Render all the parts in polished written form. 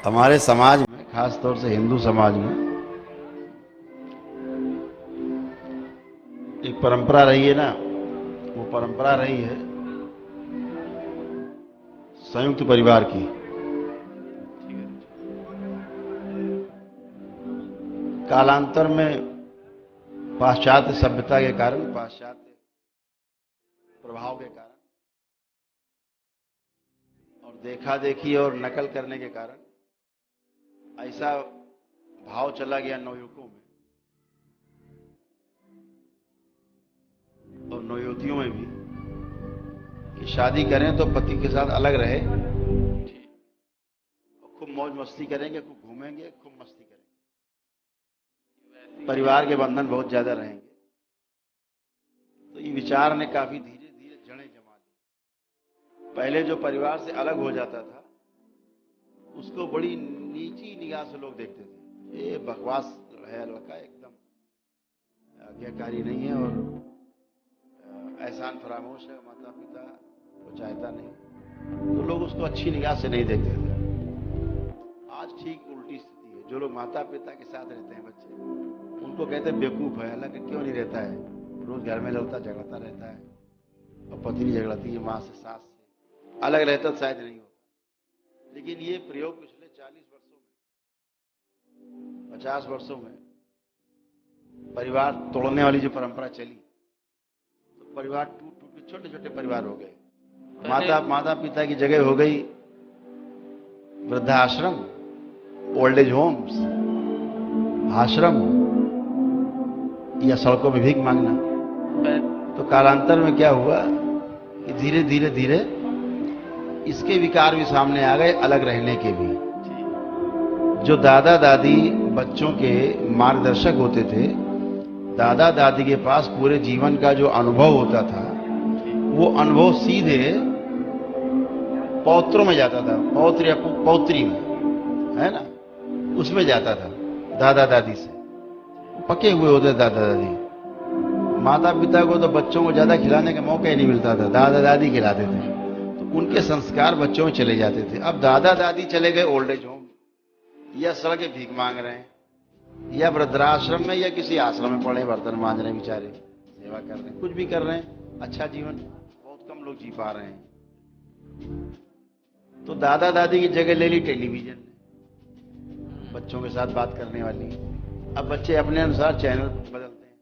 हमारे समाज में, खास तौर से हिंदू समाज में, एक परंपरा रही है ना, वो परंपरा रही है संयुक्त परिवार की। कालांतर में पाश्चात्य सभ्यता के कारण, पाश्चात्य प्रभाव के कारण और देखा देखी और नकल करने के कारण ऐसा भाव चला गया नवयुवकों में और नवयुवतियों में भी कि शादी करें तो पति के साथ अलग रहे और खूब मौज मस्ती करेंगे, खूब घूमेंगे, खूब मस्ती करेंगे, परिवार के बंधन बहुत ज्यादा रहेंगे। तो ये विचार ने काफी धीरे धीरे जड़ें जमा ली। पहले जो परिवार से अलग हो जाता था उसको बड़ी नीची निगाह से लोग देखते थे, ये बकवास है लड़का, एकदम आज्ञाकारी नहीं है और एहसान फरामोश है, माता पिता को चाहता नहीं, तो लोग उसको अच्छी निगाह से नहीं देखते थे। आज ठीक उल्टी स्थिति है। जो लोग माता पिता के साथ रहते हैं बच्चे, उनको कहते हैं बेवकूफ है। हालांकि क्यों नहीं रहता है, रोज घर में लड़ता झगड़ता रहता है और पत्नी झगड़ती है माँ से, सास से। अलग रहता तो शायद नहीं होता। लेकिन ये प्रयोग पिछले 40 वर्षों में, 50 वर्षों में परिवार तोड़ने वाली जो परंपरा चली, तो परिवार टूट टूट के छोटे छोटे परिवार हो गए। माता पिता की जगह हो गई वृद्धाश्रम, ओल्ड एज होम्स, आश्रम या सड़कों में भीख मांगना। तो कालांतर में क्या हुआ कि धीरे धीरे धीरे इसके विकार भी सामने आ गए, अलग रहने के भी। जो दादा दादी बच्चों के मार्गदर्शक होते थे, दादा दादी के पास पूरे जीवन का जो अनुभव होता था, वो अनुभव सीधे पौत्रों में जाता था, पौत्र या पौत्री में, है ना, उसमें जाता था दादा दादी से। पके हुए होते दादा दादी। माता पिता को तो बच्चों को ज्यादा खिलाने का मौका ही नहीं मिलता था, दादा दादी खिलाते थे, तो उनके संस्कार बच्चों में चले जाते थे। अब दादा दादी चले गए ओल्ड एज होम, या सड़कें भीख मांग रहे हैं, या वृद्धाश्रम में या किसी आश्रम में पड़े बर्तन मांज रहे हैं, बेचारे सेवा कर रहे हैं, कुछ भी कर रहे हैं। अच्छा जीवन बहुत कम लोग जी पा रहे हैं। तो दादा दादी की जगह ले ली टेलीविजन ने, बच्चों के साथ बात करने वाली। अब बच्चे अपने अनुसार चैनल बदलते हैं,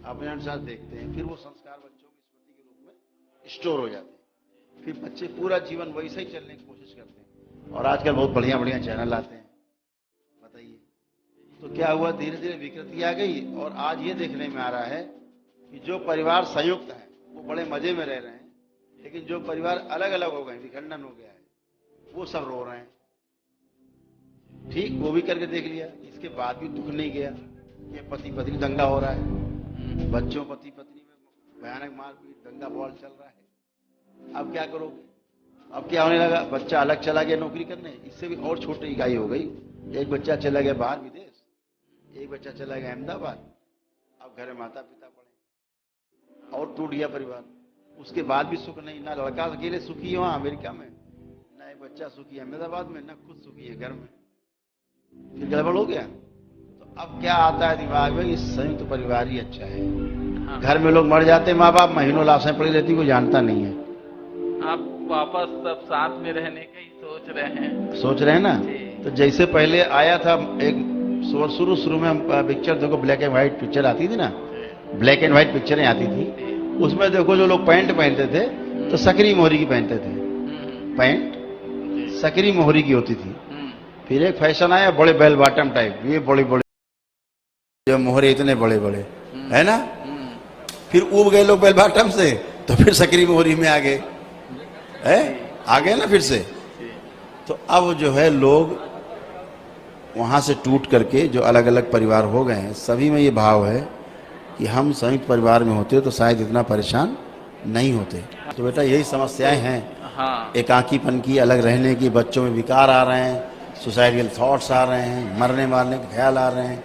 अपने अनुसार देखते हैं, फिर वो संस्कार बच्चों की स्मृति के रूप में स्टोर हो जाते हैं। फिर बच्चे पूरा जीवन वैसे ही चलने की कोशिश करते हैं। और आजकल बहुत बढ़िया बढ़िया चैनल आते हैं, बताइए। तो क्या हुआ, धीरे धीरे विकृति आ गई। और आज ये देखने में आ रहा है कि जो परिवार संयुक्त है वो बड़े मजे में रह रहे हैं, लेकिन जो परिवार अलग अलग हो गए, विखंडन हो गया है, वो सब रो रहे हैं। ठीक, वो भी करके देख लिया, इसके बाद भी दुख नहीं गया। ये पति पत्नी दंगा हो रहा है, बच्चों पति पत्नी में भयानक मारपीट, दंगा बवाल चल रहा है। अब क्या करोगे? अब क्या होने लगा, बच्चा अलग चला गया नौकरी करने, इससे भी और छोटी इकाई हो गई। एक बच्चा चला गया बाहर विदेश, एक बच्चा चला गया अहमदाबाद, अब घर में माता पिता पड़े, और टूट गया परिवार। उसके बाद भी सुख नहीं, ना लड़का अकेले सुखी है वहां अमेरिका में, ना एक बच्चा सुखी है अहमदाबाद में, ना खुद सुखी है घर में। फिर गड़बड़ हो गया। तो अब क्या आता है दिमाग में, इस संयुक्त परिवार ही अच्छा है। हाँ। घर में लोग मर जाते, माँ बाप महीनों लाशें पड़ी रहती, कोई जानता नहीं है। आप वापस सब साथ में रहने का ही सोच रहे हैं ना। तो जैसे पहले आया था एक शुरू में पिक्चर देखो, ब्लैक एंड व्हाइट पिक्चर आती थी ना, ब्लैक एंड व्हाइट पिक्चरें आती थी, उसमें देखो जो लोग पैंट पहनते थे तो सकरी मोहरी की पहनते थे, पैंट सकरी मोहरी की होती थी। फिर एक फैशन आया बड़े बेल बॉटम टाइप, ये बड़े बड़े जो मोहरे इतने बड़े बड़े, है ना। फिर उब गए लोग बेल बॉटम से, तो फिर सकरी मोहरी में आ गए, आ गए ना फिर से। तो अब जो है लोग वहां से टूट करके जो अलग अलग परिवार हो गए हैं, सभी में ये भाव है कि हम संयुक्त परिवार में होते तो शायद इतना परेशान नहीं होते। तो बेटा यही समस्याएं हैं। हाँ। एकाकीपन की, अलग रहने की, बच्चों में विकार आ रहे हैं, सुसाइडल थॉट्स आ रहे हैं, मरने मारने के ख्याल आ रहे हैं।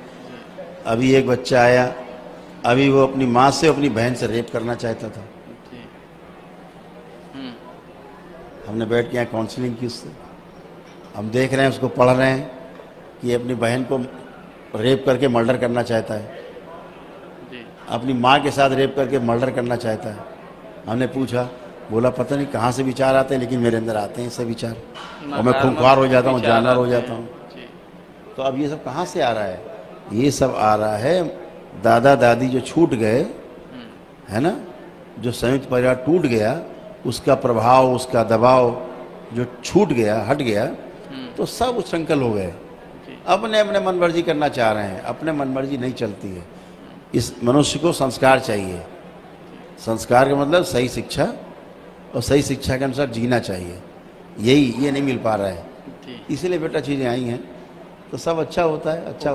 अभी एक बच्चा आया, अभी वो अपनी माँ से अपनी बहन से रेप करना चाहता था। हमने बैठ के यहाँ काउंसलिंग की उससे, हम देख रहे हैं, उसको पढ़ रहे हैं कि ये अपनी बहन को रेप करके मर्डर करना चाहता है, जी अपनी माँ के साथ रेप करके मर्डर करना चाहता है। हमने पूछा, बोला पता नहीं कहाँ से विचार आते हैं, लेकिन मेरे अंदर आते हैं ऐसे विचार और मैं खूंखार हो जाता हूँ, विचार जानवर हो आते जाता हैं। हूँ। जी तो अब ये सब कहाँ से आ रहा है? ये सब आ रहा है दादा दादी जो छूट गए, है ना, जो संयुक्त परिवार टूट गया, उसका प्रभाव, उसका दबाव जो छूट गया, हट गया, तो सब उच्छृंखल हो गए, जी अपने अपने मनमर्जी करना चाह रहे हैं। अपने मनमर्जी नहीं चलती है। इस मनुष्य को संस्कार चाहिए। संस्कार का मतलब सही शिक्षा, और सही शिक्षा के अनुसार जीना चाहिए। ये नहीं मिल पा रहा है, जी इसीलिए बेटा चीज़ें आई हैं, तो सब अच्छा होता है, अच्छा